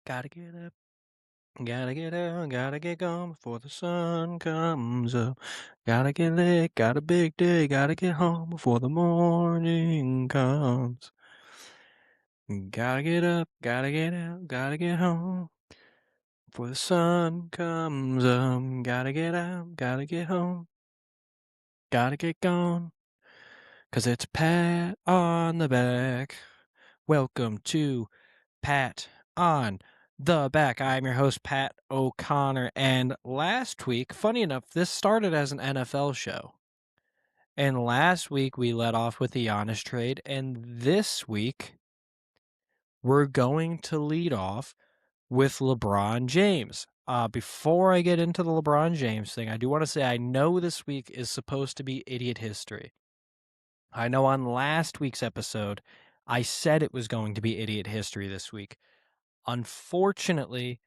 Gotta get up. Gotta get out, gotta get gone before the sun comes up. Gotta get lit, got a big day, gotta get home before the morning comes. Gotta get up, gotta get out, gotta get home before the sun comes up. Gotta get out, gotta get home, gotta get gone. 'Cause it's Pat on the back. Welcome to Pat on the back. I'm your host, Pat O'Connor. And last week, funny enough, this started as an NFL show. And last week, we let off with the Giannis trade. And this week, we're going to lead off with LeBron James. Before I get into the LeBron James thing, I do want to say I know this week is supposed to be idiot history. I know on last week's episode, I said it was going to be idiot history this week. Unfortunately,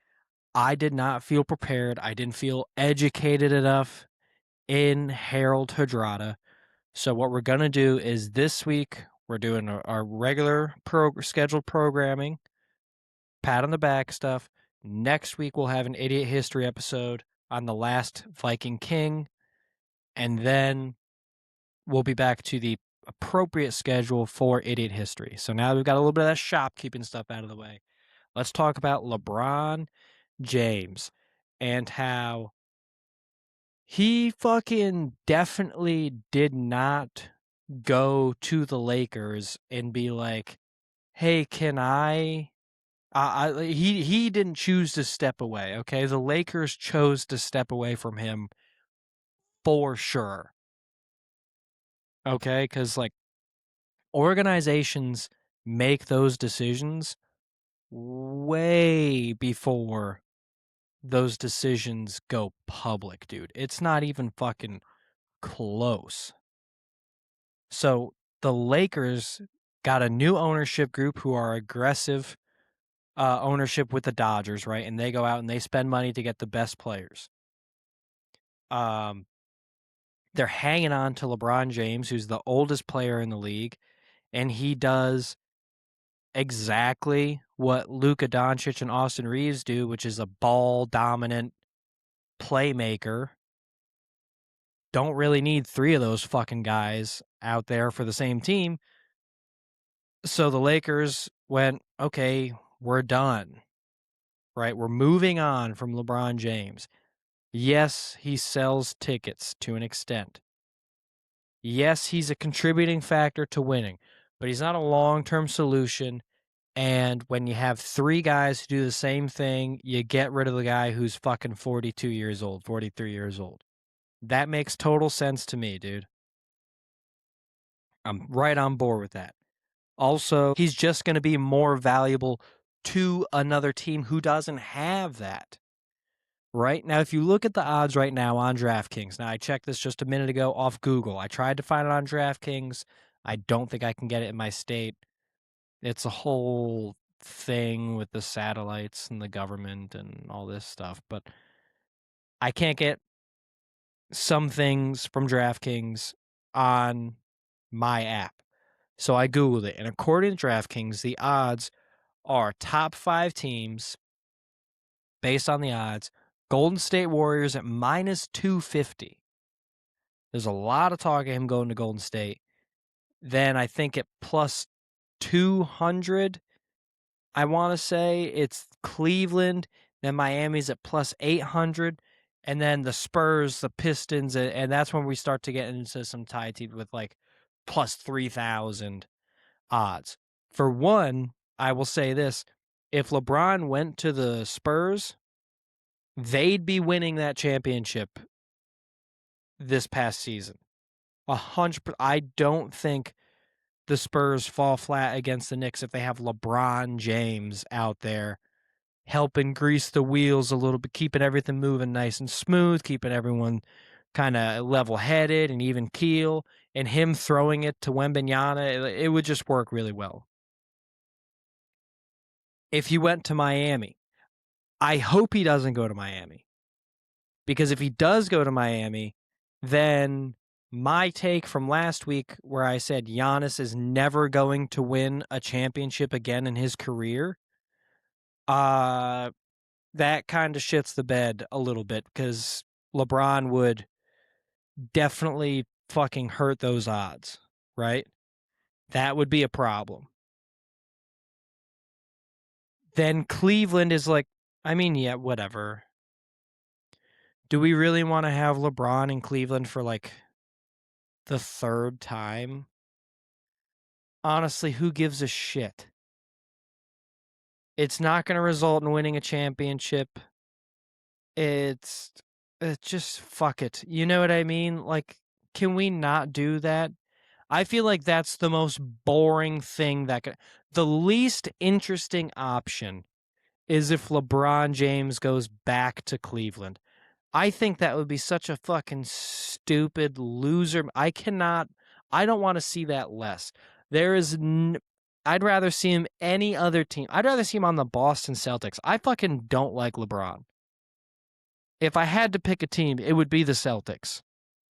I did not feel prepared. I didn't feel educated enough in Harold Hadrada. So what we're going to do is this week, we're doing our regular scheduled programming, pat on the back stuff. Next week, we'll have an idiot history episode on the last Viking King. And then we'll be back to the appropriate schedule for idiot history. So now we've got a little bit of that shopkeeping stuff out of the way. Let's talk about LeBron James and how he fucking definitely did not go to the Lakers and be like, "Hey, can I?" He didn't choose to step away. Okay, the Lakers chose to step away from him for sure. Okay, because like organizations make those decisions way before those decisions go public, dude. It's not even fucking close. So the Lakers got a new ownership group who are aggressive ownership with the Dodgers, right? And they go out and they spend money to get the best players. They're hanging on to LeBron James, who's the oldest player in the league, and he does exactly what Luka Doncic and Austin Reeves do, which is a ball dominant playmaker. Don't really need three of those fucking guys out there for the same team. So the Lakers went, okay, we're done, right? We're moving on from LeBron James. Yes, he sells tickets to an extent. Yes, he's a contributing factor to winning, but he's not a long-term solution. And when you have three guys who do the same thing, you get rid of the guy who's fucking 42 years old, 43 years old. That makes total sense to me, dude. I'm right on board with that. Also, he's just going to be more valuable to another team who doesn't have that. Right? Now, if you look at the odds right now on DraftKings, now I checked this just a minute ago off Google. I tried to find it on DraftKings. I don't think I can get it in my state. It's a whole thing with the satellites and the government and all this stuff, but I can't get some things from DraftKings on my app. So I Googled it, and according to DraftKings, the odds are top 5 teams based on the odds. Golden State Warriors at minus 250. There's a lot of talk of him going to Golden State. Then I think at plus 200, I want to say it's Cleveland. Then Miami's at plus 800. And then the Spurs, the Pistons, and that's when we start to get into some tie teams with like plus 3,000 odds. For one, I will say this. If LeBron went to the Spurs, they'd be winning that championship this past season. 100%. I don't think the Spurs fall flat against the Knicks if they have LeBron James out there helping grease the wheels a little bit, keeping everything moving nice and smooth, keeping everyone kind of level-headed and even keel, and him throwing it to Wembanyama, it would just work really well. If he went to Miami, I hope he doesn't go to Miami. Because if he does go to Miami, then my take from last week where I said Giannis is never going to win a championship again in his career, Uh, that kind of shits the bed a little bit because LeBron would definitely fucking hurt those odds, right? That would be a problem. Then Cleveland is like, I mean, yeah, whatever. Do we really want to have LeBron in Cleveland for like the third time? Honestly, who gives a shit? It's not going to result in winning a championship. It's just fuck it. You know what I mean? Like, can we not do that? I feel like that's the most boring thing that could. The least interesting option is if LeBron James goes back to Cleveland. I think that would be such a fucking stupid loser. I don't want to see that less. There is, I'd rather see him any other team. I'd rather see him on the Boston Celtics. I fucking don't like LeBron. If I had to pick a team, it would be the Celtics.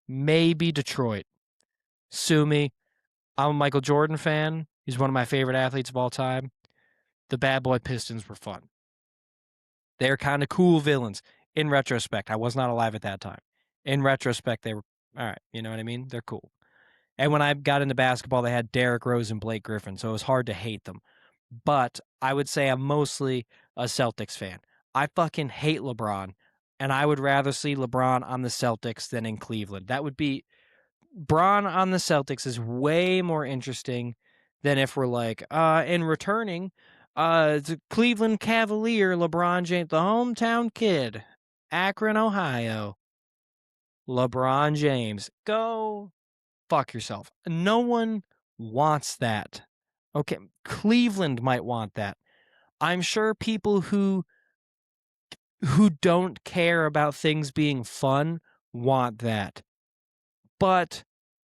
Maybe Detroit. Sue me. I'm a Michael Jordan fan. He's one of my favorite athletes of all time. The Bad Boy Pistons were fun. They're kind of cool villains. In retrospect, I was not alive at that time. In retrospect, they were all right. You know what I mean? They're cool. And when I got into basketball, they had Derrick Rose and Blake Griffin, so it was hard to hate them. But I would say I'm mostly a Celtics fan. I fucking hate LeBron, and I would rather see LeBron on the Celtics than in Cleveland. That would be Bron on the Celtics is way more interesting than if we're like, in returning, the Cleveland Cavalier, LeBron James, the hometown kid, Akron, Ohio, LeBron James. Go fuck yourself. No one wants that. Okay, Cleveland might want that. I'm sure people who don't care about things being fun want that. But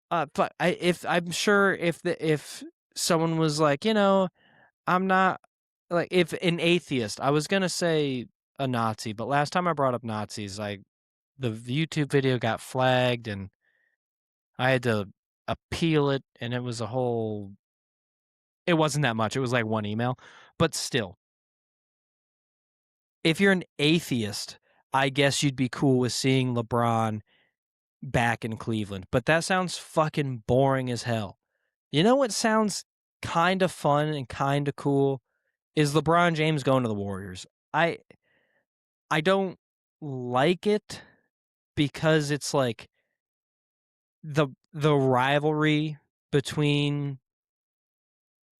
I'm sure if someone was like, I'm not like if an atheist, I was gonna say a Nazi, but last time I brought up Nazis, the YouTube video got flagged and I had to appeal it, and it was a whole. It wasn't that much. It was like one email, but still, if you're an atheist, I guess you'd be cool with seeing LeBron back in Cleveland. But that sounds fucking boring as hell. You know what sounds kind of fun and kind of cool is LeBron James going to the Warriors. I don't like it because it's like the rivalry between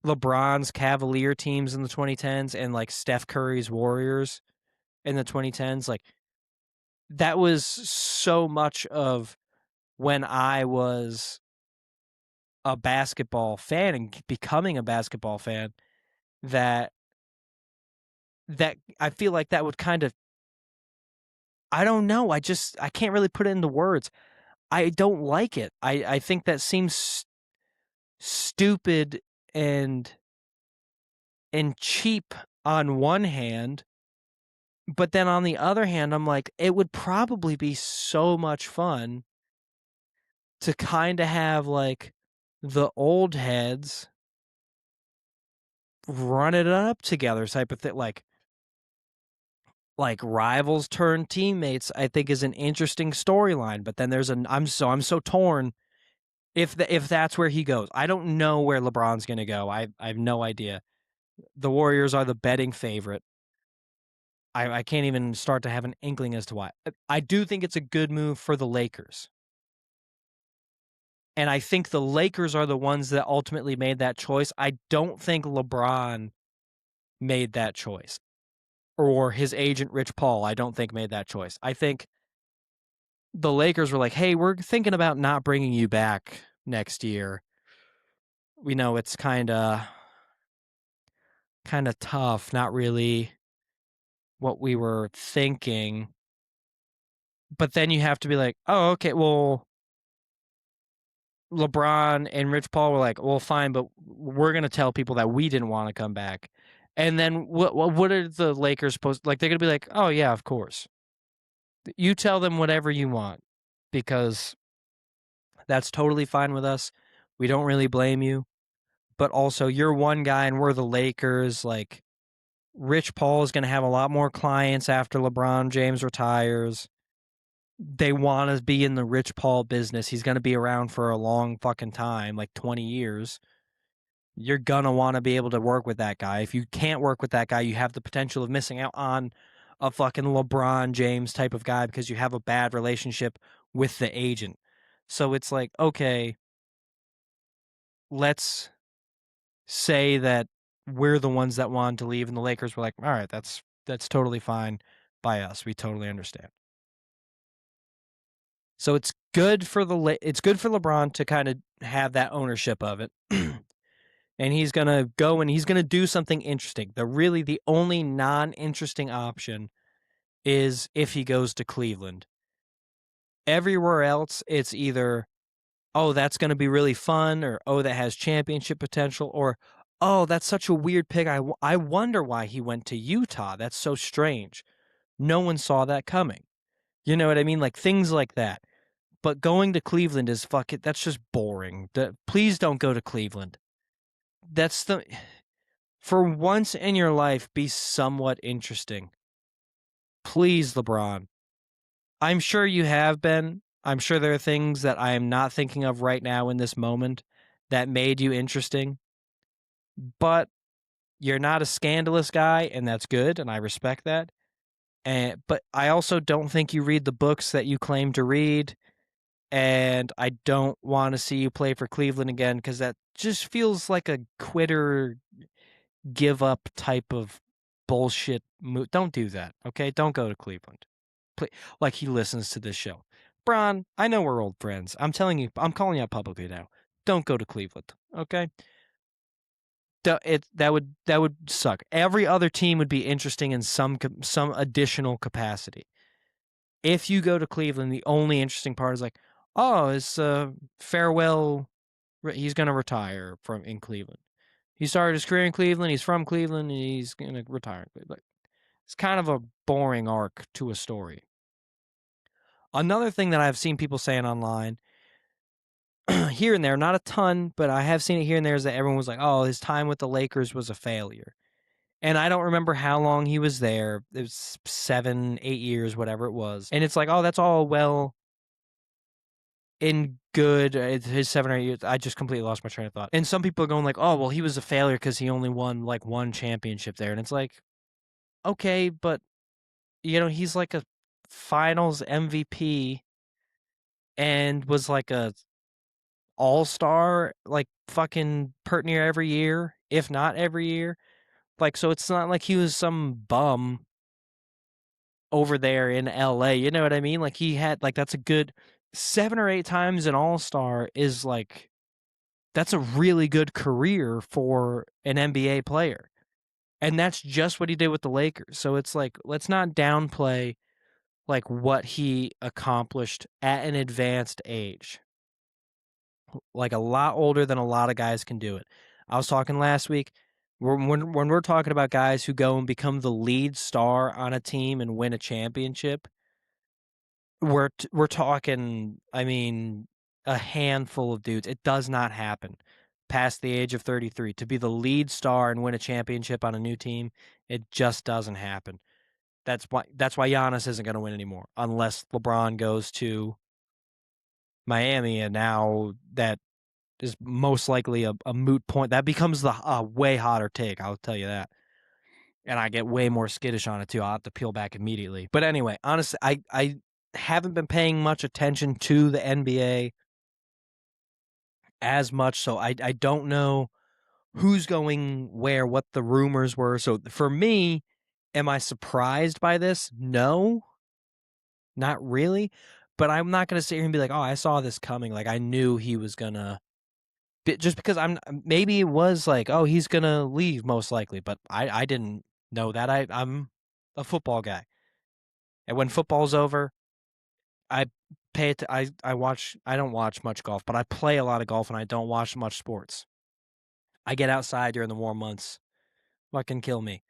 LeBron's Cavalier teams in the 2010s and like Steph Curry's Warriors in the 2010s, like that was so much of when I was a basketball fan and becoming a basketball fan that I feel like that would kind of. I don't know. I can't really put it into words. I don't like it. I think that seems stupid and cheap on one hand, but then on the other hand, I'm like, it would probably be so much fun to kind of have like the old heads run it up together type of thing, like rivals turn teammates. I think is an interesting storyline, but then I'm so torn if that's where he goes. I don't know where LeBron's going to go. I have no idea. The Warriors are the betting favorite. I can't even start to have an inkling as to why. I do think it's a good move for the Lakers. And I think the Lakers are the ones that ultimately made that choice. I don't think LeBron made that choice. Or his agent, Rich Paul, I don't think made that choice. I think the Lakers were like, hey, we're thinking about not bringing you back next year. We know it's kind of tough, not really what we were thinking. But then you have to be like, oh, okay, well, LeBron and Rich Paul were like, well, fine, but we're going to tell people that we didn't want to come back. And then what are the Lakers supposed like? They're going to be like, oh, yeah, of course. You tell them whatever you want because that's totally fine with us. We don't really blame you. But also, you're one guy and we're the Lakers. Like, Rich Paul is going to have a lot more clients after LeBron James retires. They want to be in the Rich Paul business. He's going to be around for a long fucking time, like 20 years. You're going to want to be able to work with that guy. If you can't work with that guy, you have the potential of missing out on a fucking LeBron James type of guy because you have a bad relationship with the agent. So it's like, okay, let's say that we're the ones that wanted to leave and the Lakers were like, all right, that's totally fine by us. We totally understand. So it's good for LeBron to kind of have that ownership of it. And he's going to go and he's going to do something interesting. The only non-interesting option is if he goes to Cleveland. Everywhere else, it's either, oh, that's going to be really fun, or, oh, that has championship potential, or, oh, that's such a weird pick. I wonder why he went to Utah. That's so strange. No one saw that coming. You know what I mean? Like things like that. But going to Cleveland is that's just boring. Please don't go to Cleveland. For once in your life, be somewhat interesting. Please, LeBron. I'm sure you have been. I'm sure there are things that I am not thinking of right now in this moment that made you interesting. But you're not a scandalous guy, and that's good, and I respect that. But I also don't think you read the books that you claim to read, and I don't want to see you play for Cleveland again because that just feels like a quitter, give up type of bullshit move. Don't do that, okay? Don't go to Cleveland. Like he listens to this show. Bron, I know we're old friends. I'm telling you, I'm calling you out publicly now. Don't go to Cleveland, okay? That would suck. Every other team would be interesting in some additional capacity. If you go to Cleveland, the only interesting part is like, oh, it's farewell. He's going to retire in Cleveland. He started his career in Cleveland. He's from Cleveland. And he's going to retire. Like, it's kind of a boring arc to a story. Another thing that I've seen people saying online, here and there, not a ton, but I have seen it here and there, is that everyone was like, oh, his time with the Lakers was a failure. And I don't remember how long he was there. It was 7, 8 years, whatever it was. And it's like, oh, that's all well and good. His 7 or 8 years. I just completely lost my train of thought. And some people are going like, oh, well, he was a failure because he only won like one championship there. And it's like, okay, but, he's like a finals MVP and was like a all-star, like fucking pert near every year, if not every year. Like, so it's not like he was some bum over there in LA. You know what I mean? Like he had that's a good 7 or 8 times an all-star is like, that's a really good career for an NBA player. And that's just what he did with the Lakers. So it's like, let's not downplay like what he accomplished at an advanced age. Like a lot older than a lot of guys can do it. I was talking last week, when we're talking about guys who go and become the lead star on a team and win a championship, we're talking, I mean, a handful of dudes. It does not happen past the age of 33 to be the lead star and win a championship on a new team. It just doesn't happen. That's why Giannis isn't going to win anymore unless LeBron goes to Miami, and now that is most likely a moot point. That becomes the way hotter take, I'll tell you that. And I get way more skittish on it too. I'll have to peel back immediately. But anyway, honestly, I haven't been paying much attention to the NBA as much, so I don't know who's going where, what the rumors were. So for me, am I surprised by this? No, not really. But I'm not going to sit here and be like, oh, I saw this coming. Like I knew he was going to, just because maybe it was like, oh, he's going to leave most likely. But I didn't know that. I'm a football guy. And when football's over, I pay it. I watch. I don't watch much golf, but I play a lot of golf, and I don't watch much sports. I get outside during the warm months. Fucking kill me.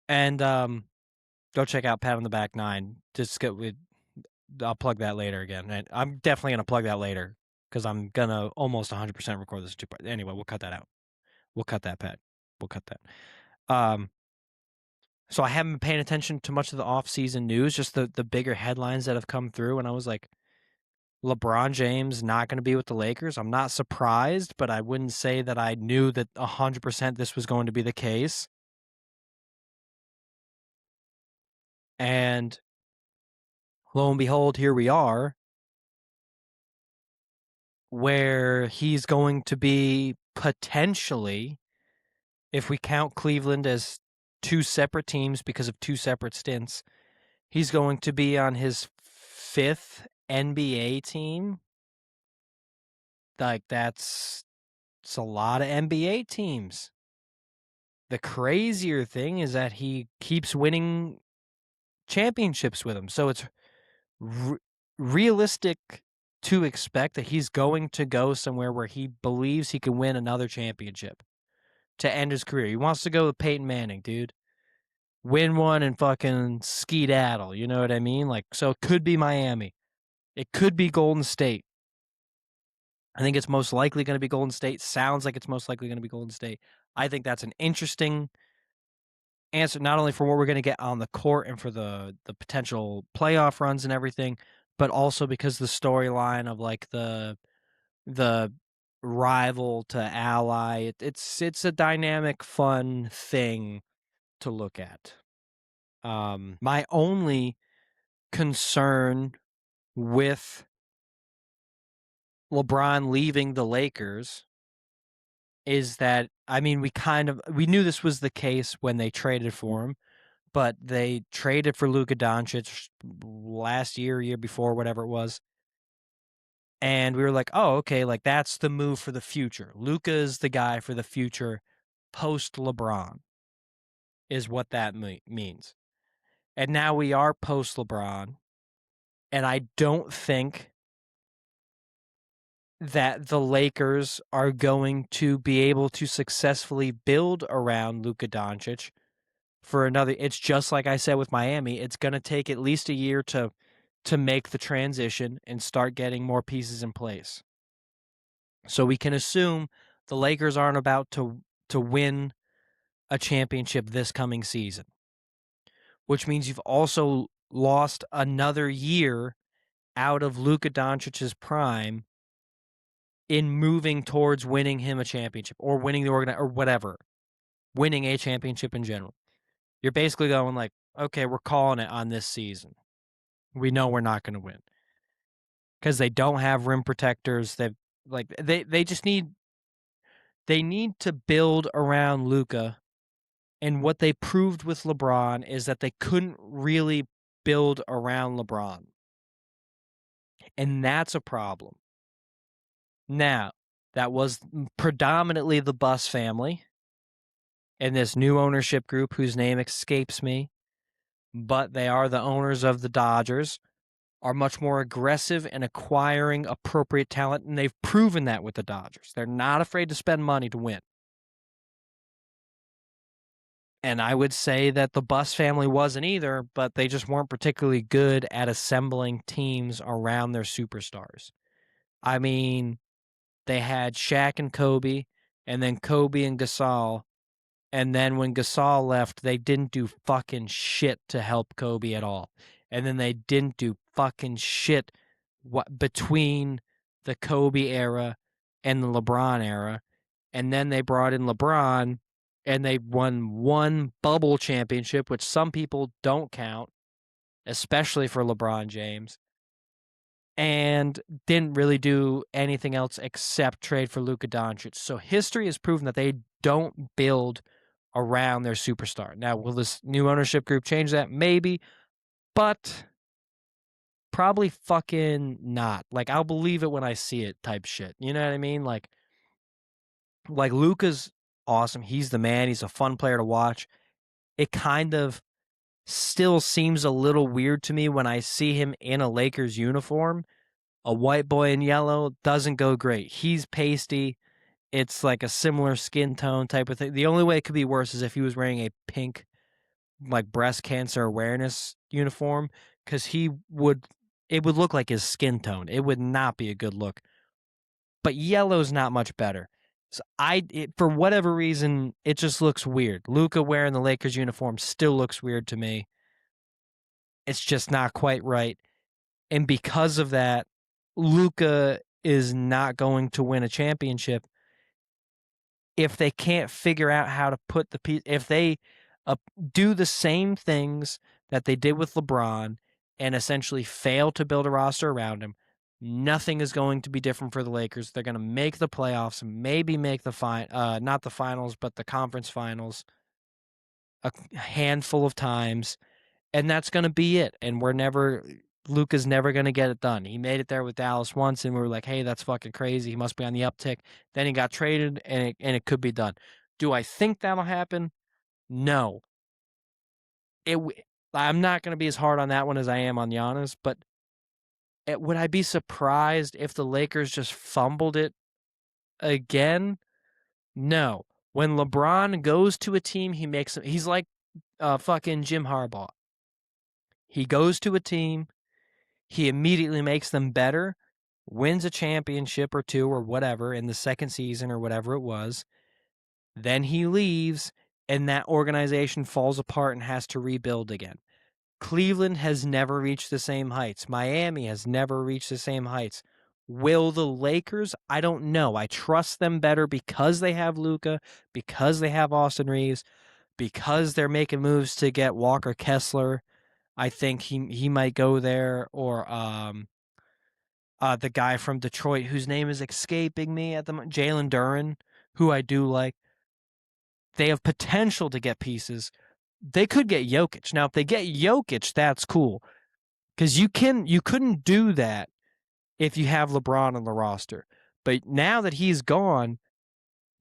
And go check out Pat on the Back 9. Just get with. I'll plug that later again, and I'm definitely gonna plug that later because I'm gonna almost 100% record this 2 part. Anyway, we'll cut that out. We'll cut that, Pat. We'll cut that. So I haven't been paying attention to much of the off-season news, just the bigger headlines that have come through. And I was like, LeBron James not going to be with the Lakers. I'm not surprised, but I wouldn't say that I knew that 100% this was going to be the case. And lo and behold, here we are, where he's going to be potentially, if we count Cleveland as two separate teams because of two separate stints, he's going to be on his 5th NBA team. Like, it's a lot of NBA teams. The crazier thing is that he keeps winning championships with them. So it's realistic to expect that he's going to go somewhere where he believes he can win another championship to end his career. He wants to go with Peyton Manning, dude. Win one and fucking skedaddle. You know what I mean? Like, so it could be Miami. It could be Golden State. I think it's most likely going to be Golden State. Sounds like it's most likely going to be Golden State. I think that's an interesting answer, not only for what we're going to get on the court and for the potential playoff runs and everything, but also because the storyline of like the rival to ally, it's a dynamic, fun thing to look at. My only concern with LeBron leaving the Lakers is that, I mean, we knew this was the case when they traded for him, but they traded for Luka Doncic last year before, whatever it was. And we were like, oh, okay, like that's the move for the future. Luka is the guy for the future post LeBron, is what that means. And now we are post LeBron. And I don't think that the Lakers are going to be able to successfully build around Luka Doncic for another. It's just like I said with Miami. It's going to take at least a year to make the transition and start getting more pieces in place. So we can assume the Lakers aren't about to win a championship this coming season, which means you've also lost another year out of Luka Doncic's prime in moving towards winning him a championship or winning the or whatever, winning a championship in general. You're basically going like, okay, we're calling it on this season. We know we're not going to win because they don't have rim protectors. They just need to build around Luka. And what they proved with LeBron is that they couldn't really build around LeBron. And that's a problem. Now, that was predominantly the Buss family and this new ownership group whose name escapes me, but they are the owners of the Dodgers, are much more aggressive in acquiring appropriate talent, and they've proven that with the Dodgers. They're not afraid to spend money to win. And I would say that the Buss family wasn't either, but they just weren't particularly good at assembling teams around their superstars. I mean, they had Shaq and Kobe, and then Kobe and Gasol. And then when Gasol left, they didn't do fucking shit to help Kobe at all. And then they didn't do fucking shit between the Kobe era and the LeBron era. And then they brought in LeBron and they won one bubble championship, which some people don't count, especially for LeBron James, and didn't really do anything else except trade for Luka Doncic. So history has proven that they don't build around their superstar. Now, will this new ownership group change that? Maybe, but probably fucking not. Like, I'll believe it when I see it type shit. You know what I mean? Like Luka's awesome. He's the man. He's a fun player to watch. It kind of still seems a little weird to me when I see him in a Lakers uniform. A white boy in yellow doesn't go great. He's pasty. It's like a similar skin tone type of thing. The only way it could be worse is if he was wearing a pink, like, breast cancer awareness uniform, because it would look like his skin tone. It would not be a good look. But yellow's not much better. So for whatever reason, it just looks weird. Luka wearing the Lakers uniform still looks weird to me. It's just not quite right. And because of that, Luka is not going to win a championship if they can't figure out how to put the piece. If they do the same things that they did with LeBron and essentially fail to build a roster around him, nothing is going to be different for the Lakers. They're going to make the playoffs, maybe make the not the finals, but the conference finals a handful of times, and that's going to be it. And Luka's never going to get it done. He made it there with Dallas once, and we were like, hey, that's fucking crazy. He must be on the uptick. Then he got traded, and it could be done. Do I think that'll happen? No. I'm not going to be as hard on that one as I am on Giannis, but would I be surprised if the Lakers just fumbled it again? No. When LeBron goes to a team, he's like fucking Jim Harbaugh. He goes to a team, he immediately makes them better, wins a championship or two or whatever in the second season or whatever it was. Then he leaves, and that organization falls apart and has to rebuild again. Cleveland has never reached the same heights. Miami has never reached the same heights. Will the Lakers? I don't know. I trust them better because they have Luka, because they have Austin Reeves, because they're making moves to get Walker Kessler. I think he might go there, or the guy from Detroit whose name is escaping me at the moment, Jalen Duren, who I do like. They have potential to get pieces. They could get Jokic. Now, if they get Jokic, that's cool. Because you couldn't do that if you have LeBron on the roster. But now that he's gone,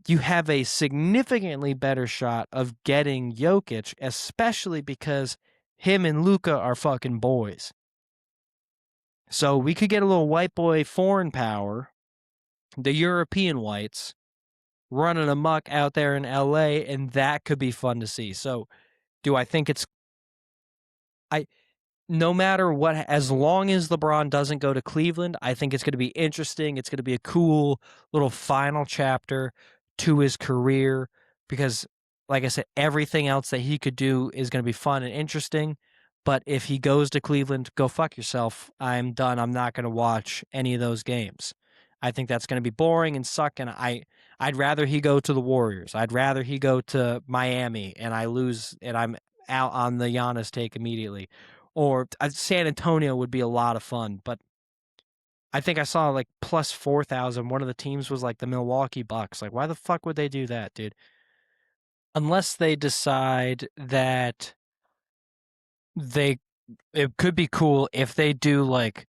you have a significantly better shot of getting Jokic, especially because him and Luka are fucking boys. So we could get a little white boy foreign power, the European whites, running amok out there in LA, and that could be fun to see. So do I think no matter what, as long as LeBron doesn't go to Cleveland, I think it's going to be interesting. It's going to be a cool little final chapter to his career because, like I said, everything else that he could do is going to be fun and interesting. But if he goes to Cleveland, go fuck yourself. I'm done. I'm not going to watch any of those games. I think that's going to be boring and suck. And I'd rather he go to the Warriors. I'd rather he go to Miami and I lose and I'm out on the Giannis take immediately. Or San Antonio would be a lot of fun, but I think I saw like plus 4,000. One of the teams was like the Milwaukee Bucks. Like, why the fuck would they do that, dude? Unless they decide that it could be cool if they do like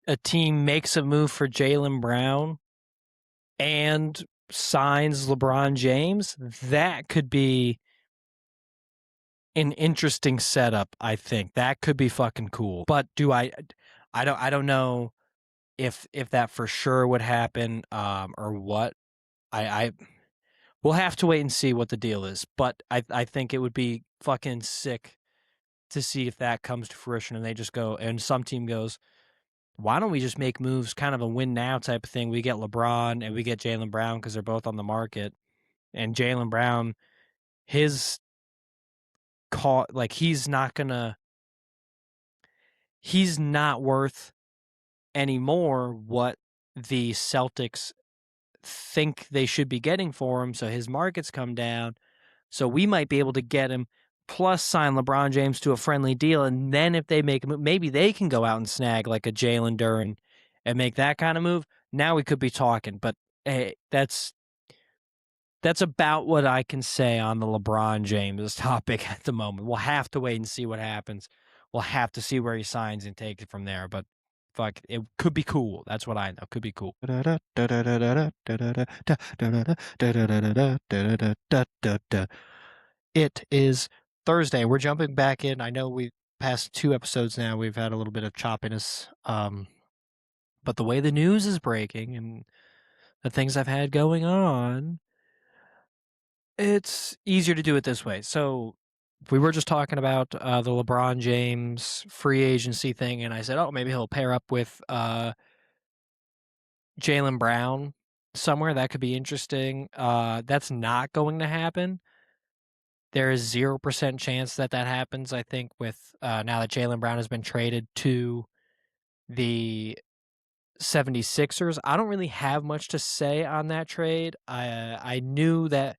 a team makes a move for Jaylen Brown and signs LeBron James. That could be an interesting setup, I think. That could be fucking cool. But I don't know if that for sure would happen or what. I we'll have to wait and see what the deal is. But I think it would be fucking sick to see if that comes to fruition and they just go and some team goes, why don't we just make moves, kind of a win now type of thing? We get LeBron and we get Jaylen Brown because they're both on the market. And Jaylen Brown, his like he's not worth anymore what the Celtics think they should be getting for him. So his markets come down. So we might be able to get him plus sign LeBron James to a friendly deal. And then if they make a move, maybe they can go out and snag like a Jalen Duren and make that kind of move. Now we could be talking, but hey, that's about what I can say on the LeBron James topic at the moment. We'll have to wait and see what happens. We'll have to see where he signs and take it from there. But fuck, it could be cool. That's what I know. Could be cool. It is Thursday. We're jumping back in. I know we past 2 episodes now. We've had a little bit of choppiness. But the way the news is breaking and the things I've had going on, it's easier to do it this way. So we were just talking about the LeBron James free agency thing, and I said, oh, maybe he'll pair up with Jaylen Brown somewhere. That could be interesting. That's not going to happen. There is 0% chance that happens, I think, with now that Jaylen Brown has been traded to the 76ers. I don't really have much to say on that trade. I knew that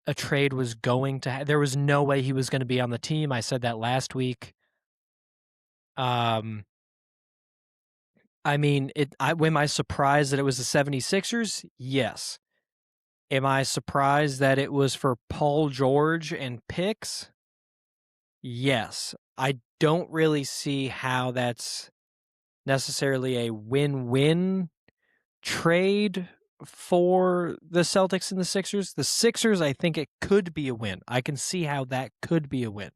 a trade was going to there was no way he was going to be on the team. I said that last week. Um I mean, am I surprised that it was the 76ers? Yes. Am I surprised that it was for Paul George and picks? Yes. I don't really see how that's necessarily a win-win trade for the Celtics and the Sixers. The Sixers, I think it could be a win. I can see how that could be a win.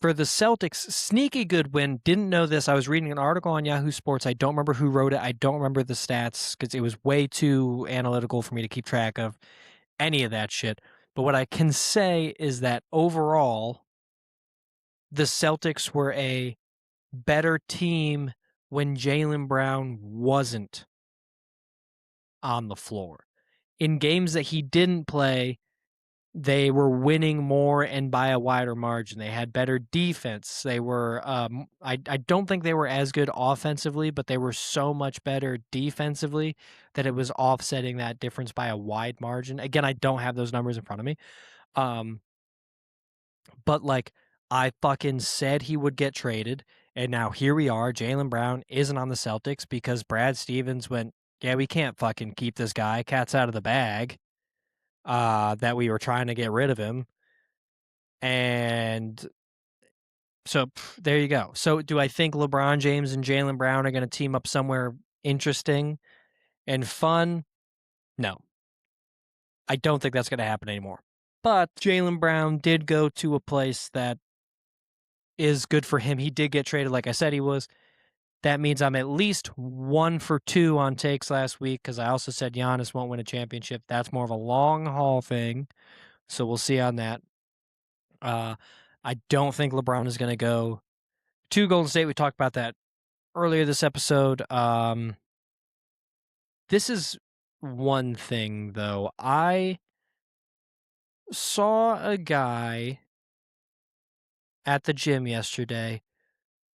For the Celtics, sneaky good win. Didn't know this. I was reading an article on Yahoo Sports. I don't remember who wrote it. I don't remember the stats because it was way too analytical for me to keep track of any of that shit. But what I can say is that overall, the Celtics were a better team when Jaylen Brown wasn't on the floor. In games that he didn't play, they were winning more and by a wider margin. They had better defense. They were, I don't think they were as good offensively, but they were so much better defensively that it was offsetting that difference by a wide margin. Again, I don't have those numbers in front of me. But like I fucking said he would get traded, and now here we are. Jaylen Brown isn't on the Celtics because Brad Stevens went, yeah, we can't fucking keep this guy. Cat's out of the bag. That we were trying to get rid of him. And so there you go. So do I think LeBron James and Jaylen Brown are going to team up somewhere interesting and fun? No. I don't think that's going to happen anymore. But Jaylen Brown did go to a place that is good for him. He did get traded like I said he was. That means I'm at least 1 for 2 on takes last week because I also said Giannis won't win a championship. That's more of a long haul thing. So we'll see on that. I don't think LeBron is going to go to Golden State. We talked about that earlier this episode. This is one thing, though. I saw a guy at the gym yesterday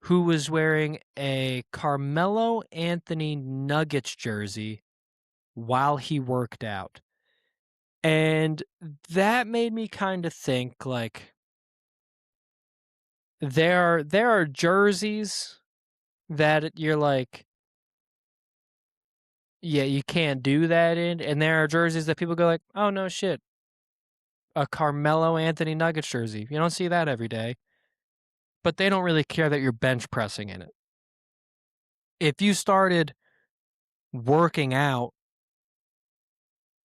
who was wearing a Carmelo Anthony Nuggets jersey while he worked out. And that made me kind of think like there are jerseys that you're like, yeah, you can't do that in, and there are jerseys that people go like, oh no shit, a Carmelo Anthony Nuggets jersey. You don't see that every day. But they don't really care that you're bench pressing in it. If you started working out,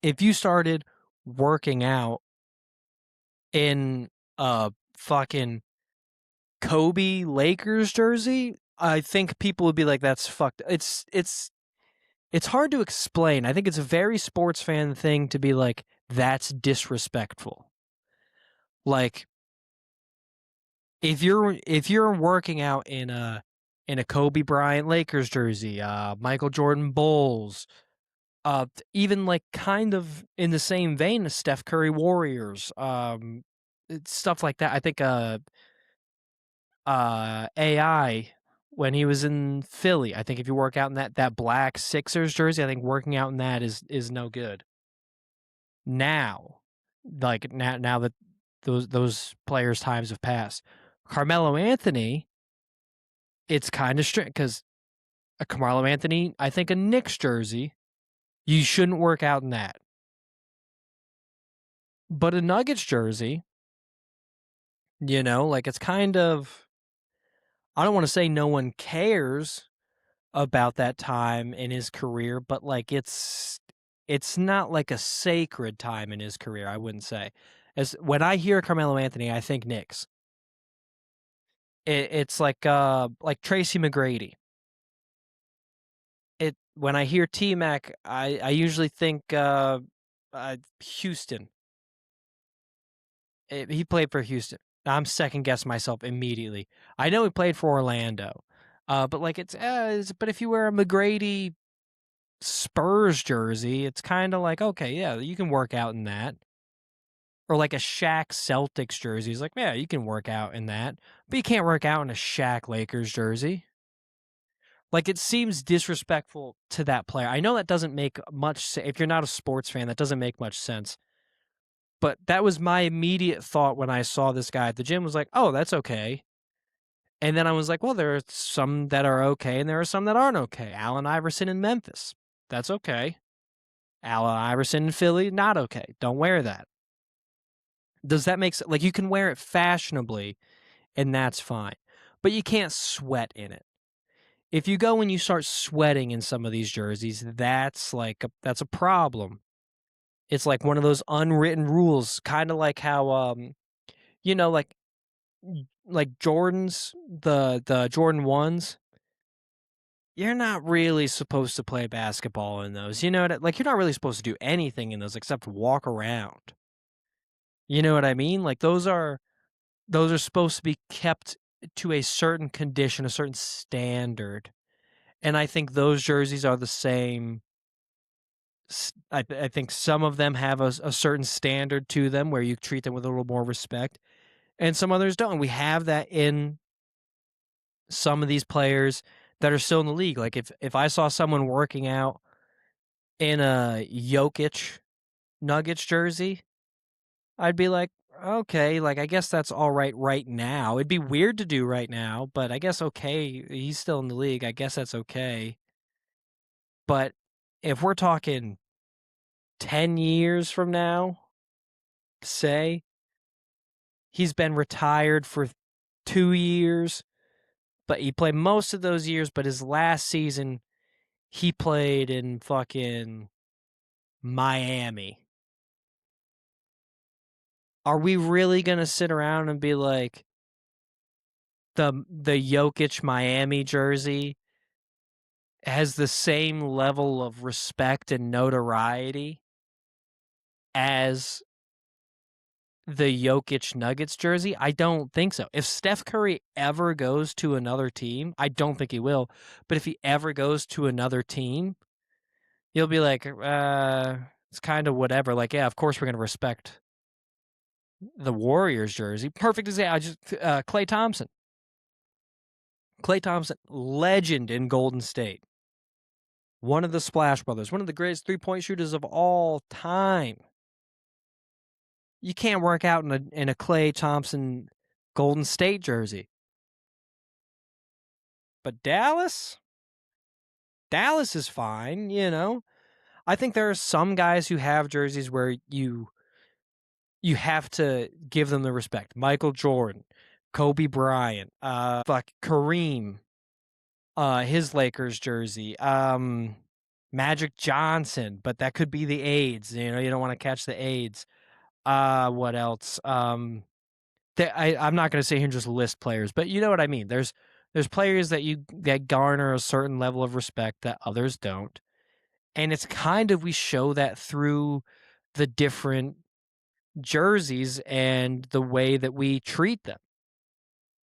if you started working out in a fucking Kobe Lakers jersey, I think people would be like, that's fucked. It's hard to explain. I think it's a very sports fan thing to be like, that's disrespectful. Like, if you're working out in a Kobe Bryant Lakers jersey, Michael Jordan Bulls, even like kind of in the same vein as Steph Curry Warriors, stuff like that. I think AI when he was in Philly, I think if you work out in that black Sixers jersey, I think working out in that is no good. Now, like now that those players' times have passed, Carmelo Anthony, it's kind of strict because a Carmelo Anthony, I think a Knicks jersey, you shouldn't work out in that. But a Nuggets jersey, like it's kind of, I don't want to say no one cares about that time in his career, but like it's not like a sacred time in his career, I wouldn't say. As when I hear Carmelo Anthony, I think Knicks. It's like Tracy McGrady. When I hear T-Mac, I usually think Houston. He played for Houston. I'm second guessing myself immediately. I know he played for Orlando, but like but if you wear a McGrady Spurs jersey, it's kind of like, okay, yeah, you can work out in that. Or like a Shaq Celtics jersey. He's like, yeah, you can work out in that, but you can't work out in a Shaq Lakers jersey. Like, it seems disrespectful to that player. I know that doesn't make much sense. If you're not a sports fan, that doesn't make much sense. But that was my immediate thought when I saw this guy at the gym was like, oh, that's okay. And then I was like, well, there are some that are okay and there are some that aren't okay. Allen Iverson in Memphis. That's okay. Allen Iverson in Philly, not okay. Don't wear that. Does that make sense? Like, you can wear it fashionably and that's fine. But you can't sweat in it. If you go and you start sweating in some of these jerseys, that's that's a problem. It's like one of those unwritten rules, kind of like how you know, like Jordans, the Jordan 1s, you're not really supposed to play basketball in those. You know what? Like, you're not really supposed to do anything in those except walk around. You know what I mean? Like, those are supposed to be kept to a certain condition, a certain standard. And I think those jerseys are the same. I think some of them have a certain standard to them where you treat them with a little more respect, and some others don't. We have that in some of these players that are still in the league. Like, if I saw someone working out in a Jokic Nuggets jersey, I'd be like, okay, like, I guess that's all right now. It'd be weird to do right now, but I guess okay, he's still in the league. I guess that's okay. But if we're talking 10 years from now, say, he's been retired for 2 years, but he played most of those years, but his last season, he played in fucking Miami. Are we really gonna sit around and be like, the Jokic Miami jersey has the same level of respect and notoriety as the Jokic Nuggets jersey? I don't think so. If Steph Curry ever goes to another team, I don't think he will, but if he ever goes to another team, he'll be like, it's kind of whatever. Like, yeah, of course we're going to respect the Warriors jersey. Perfect example. Klay Thompson. Klay Thompson, legend in Golden State. One of the Splash Brothers, one of the greatest three-point shooters of all time. You can't work out in a Klay Thompson Golden State jersey. But Dallas is fine, you know. I think there are some guys who have jerseys where you have to give them the respect. Michael Jordan, Kobe Bryant, Kareem, his Lakers jersey, Magic Johnson, but that could be the AIDS. You know, you don't want to catch the AIDS. What else? I'm not going to sit here and just list players, but you know what I mean. There's players that garner a certain level of respect that others don't, and it's kind of, we show that through the different jerseys and the way that we treat them.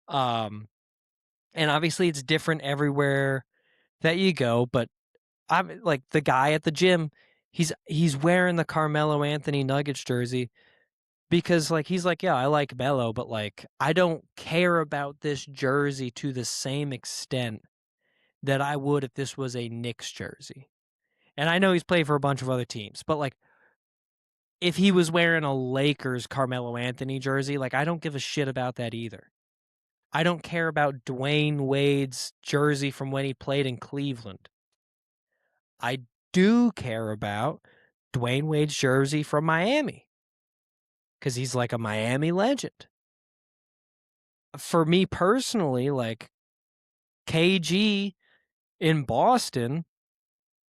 And obviously it's different everywhere that you go, but I'm like the guy at the gym, he's wearing the Carmelo Anthony Nuggets jersey because like he's like, yeah, I like Melo, but like I don't care about this jersey to the same extent that I would if this was a Knicks jersey. And I know he's played for a bunch of other teams, but like if he was wearing a Lakers Carmelo Anthony jersey, like I don't give a shit about that either. I don't care about Dwayne Wade's jersey from when he played in Cleveland. I do care about Dwayne Wade's jersey from Miami because he's like a Miami legend. For me personally, like KG in Boston,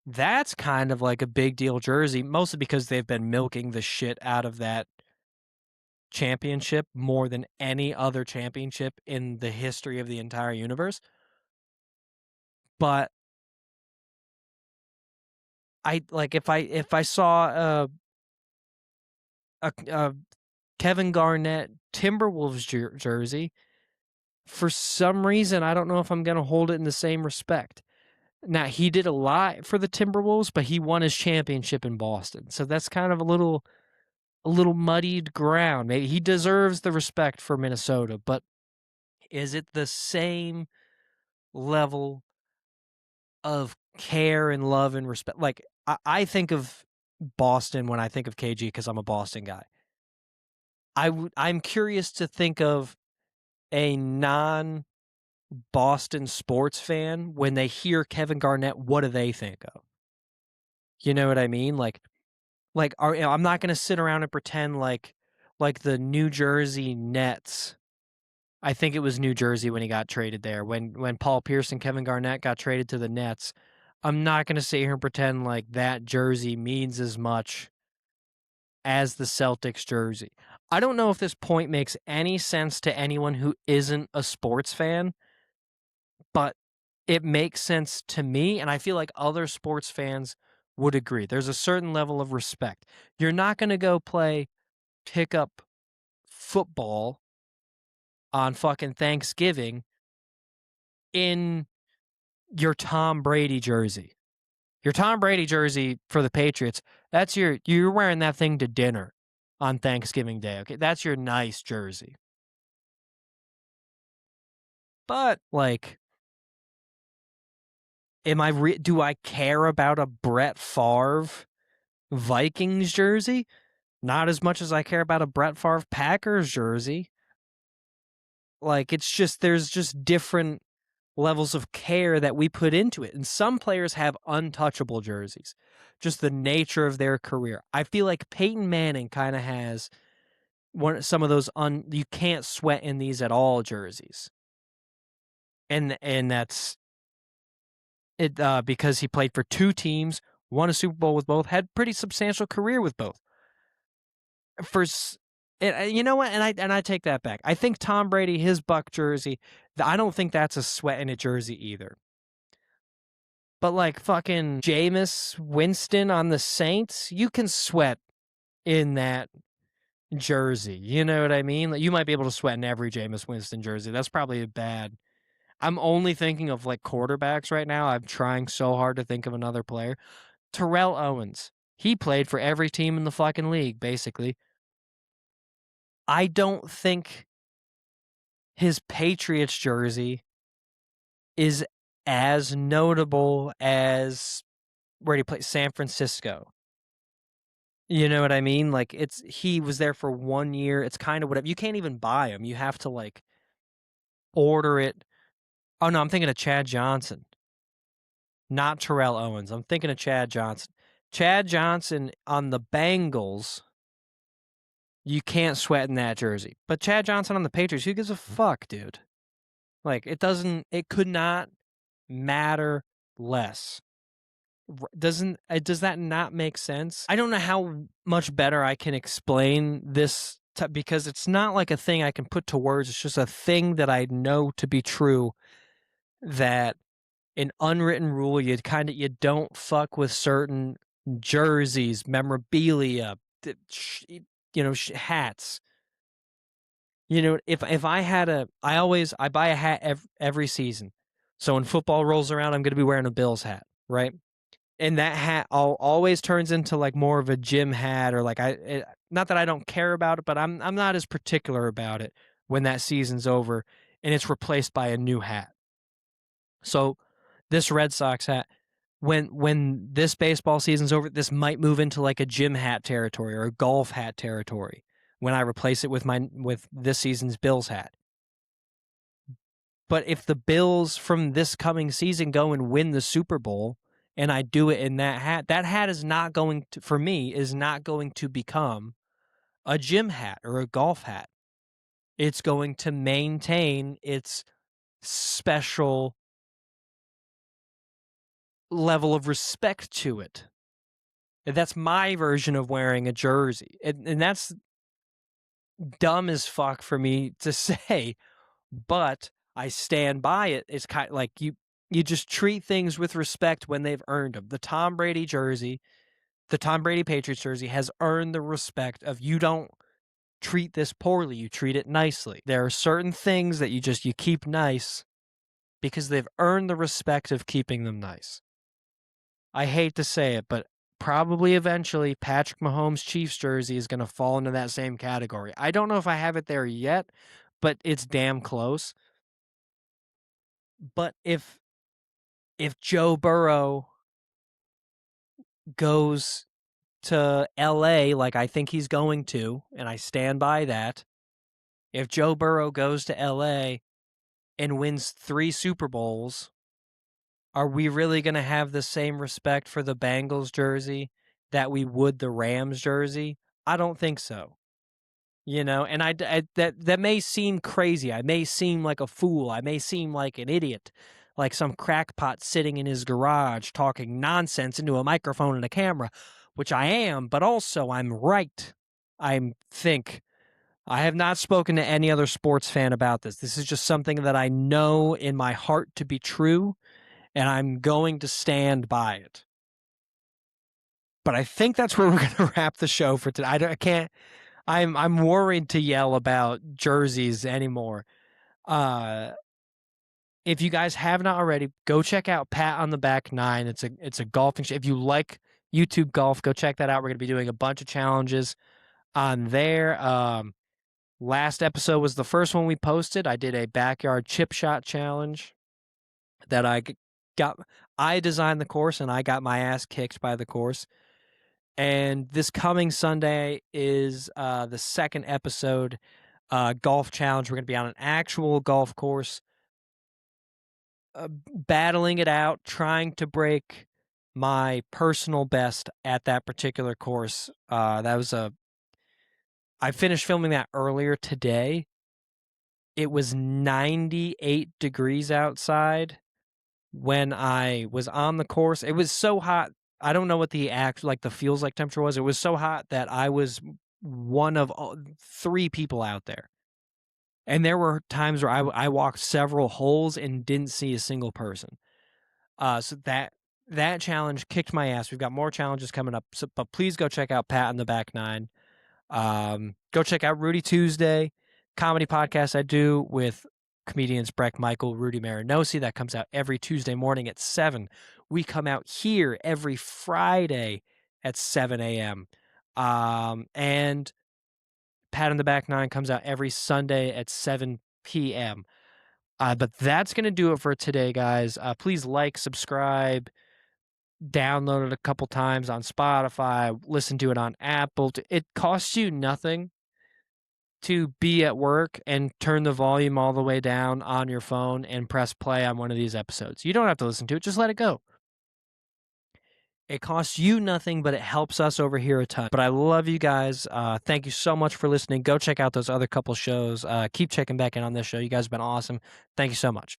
that's kind of like a big deal jersey, mostly because they've been milking the shit out of that championship more than any other championship in the history of the entire universe. But I like if I saw a Kevin Garnett Timberwolves jersey, for some reason I don't know if I'm going to hold it in the same respect. Now, he did a lot for the Timberwolves, but he won his championship in Boston. So that's kind of a little muddied ground. Maybe he deserves the respect for Minnesota, but is it the same level of care and love and respect? Like, I think of Boston when I think of KG because I'm a Boston guy. I'm curious to think of a non-Boston sports fan when they hear Kevin Garnett. What do they think of? You know what I mean? I'm not gonna sit around and pretend like the New Jersey Nets. I think it was New Jersey when he got traded there. When Paul Pierce and Kevin Garnett got traded to the Nets, I'm not gonna sit here and pretend like that jersey means as much as the Celtics jersey. I don't know if this point makes any sense to anyone who isn't a sports fan, but it makes sense to me, and I feel like other sports fans would agree. There's a certain level of respect. You're not gonna go play pickup football on fucking Thanksgiving in your Tom Brady jersey. Your Tom Brady jersey for the Patriots, you're wearing that thing to dinner on Thanksgiving Day, okay? That's your nice jersey. But like do I care about a Brett Favre Vikings jersey? Not as much as I care about a Brett Favre Packers jersey. Like it's just there's just different levels of care that we put into it. And some players have untouchable jerseys, just the nature of their career. I feel like Peyton Manning kind of has some of those you can't sweat in these at all jerseys. And that's it because he played for two teams, won a Super Bowl with both, had pretty substantial career with both. You know what? And I take that back. I think Tom Brady, his Buck jersey, I don't think that's a sweat in a jersey either. But like fucking Jameis Winston on the Saints, you can sweat in that jersey. You know what I mean? Like, you might be able to sweat in every Jameis Winston jersey. That's probably bad. I'm only thinking of like quarterbacks right now. I'm trying so hard to think of another player. Terrell Owens. He played for every team in the fucking league, basically. I don't think his Patriots jersey is as notable as where he played San Francisco. You know what I mean? Like he was there for 1 year. It's kind of whatever. You can't even buy them. You have to like order it. Oh no, I'm thinking of Chad Johnson, not Terrell Owens. I'm thinking of Chad Johnson. Chad Johnson on the Bengals. You can't sweat in that jersey. But Chad Johnson on the Patriots, who gives a fuck, dude? Like it could not matter less. Does that not make sense? I don't know how much better I can explain this because it's not like a thing I can put to words. It's just a thing that I know to be true, that an unwritten rule, you don't fuck with certain jerseys, memorabilia, hats. You know, if I had I buy a hat every season. So when football rolls around, I'm going to be wearing a Bills hat, right? And that hat always turns into like more of a gym hat, or like not that I don't care about it, but I'm not as particular about it when that season's over and it's replaced by a new hat. So this Red Sox hat, when this baseball season's over, this might move into like a gym hat territory or a golf hat territory when I replace it with this season's Bills hat. But if the Bills from this coming season go and win the Super Bowl, and I do it in that hat is not going to, for me, is not going to become a gym hat or a golf hat. It's going to maintain its special level of respect to it. And that's my version of wearing a jersey. And that's dumb as fuck for me to say, but I stand by it. It's kind of like you just treat things with respect when they've earned them. The Tom Brady jersey, the Tom Brady Patriots jersey has earned the respect of, you don't treat this poorly, you treat it nicely. There are certain things that you keep nice because they've earned the respect of keeping them nice. I hate to say it, but probably eventually Patrick Mahomes' Chiefs jersey is going to fall into that same category. I don't know if I have it there yet, but it's damn close. But if Joe Burrow goes to LA like I think he's going to, and I stand by that, if Joe Burrow goes to LA and wins 3 Super Bowls, are we really going to have the same respect for the Bengals jersey that we would the Rams jersey? I don't think so. You know, and that may seem crazy. I may seem like a fool. I may seem like an idiot, like some crackpot sitting in his garage talking nonsense into a microphone and a camera, which I am, but also I'm right. I think I have not spoken to any other sports fan about this. This is just something that I know in my heart to be true, and I'm going to stand by it. But I think that's where we're going to wrap the show for today. I can't. I'm worried to yell about jerseys anymore. If you guys have not already, go check out Pat on the Back 9. It's a golfing show. If you like YouTube golf, go check that out. We're going to be doing a bunch of challenges on there. Last episode was the first one we posted. I did a backyard chip shot challenge that I designed the course and I got my ass kicked by the course. And this coming Sunday is the second episode, golf challenge. We're going to be on an actual golf course, battling it out, trying to break my personal best at that particular course. I finished filming that earlier today. It was 98 degrees outside when I was on the course. It was so hot. I don't know what the feels like temperature was. It was so hot that I was one of 3 people out there. And there were times where I walked several holes and didn't see a single person. So that challenge kicked my ass. We've got more challenges coming up. But please go check out Pat on the Back 9. Go check out Rudy Tuesday, comedy podcast I do with comedians Breck Michael, Rudy Marinosi. That comes out every Tuesday morning at 7. We come out here every Friday at 7 a.m. And Pat on the Back 9 comes out every Sunday at 7 p.m. But that's going to do it for today, guys. Please like, subscribe, download it a couple times on Spotify, listen to it on Apple. It costs you nothing to be at work and turn the volume all the way down on your phone and press play on one of these episodes. You don't have to listen to it, just let it go. It costs you nothing, but it helps us over here a ton. But I love you guys. Thank you so much for listening. Go check out those other couple shows. Keep checking back in on this show. You guys have been awesome. Thank you so much.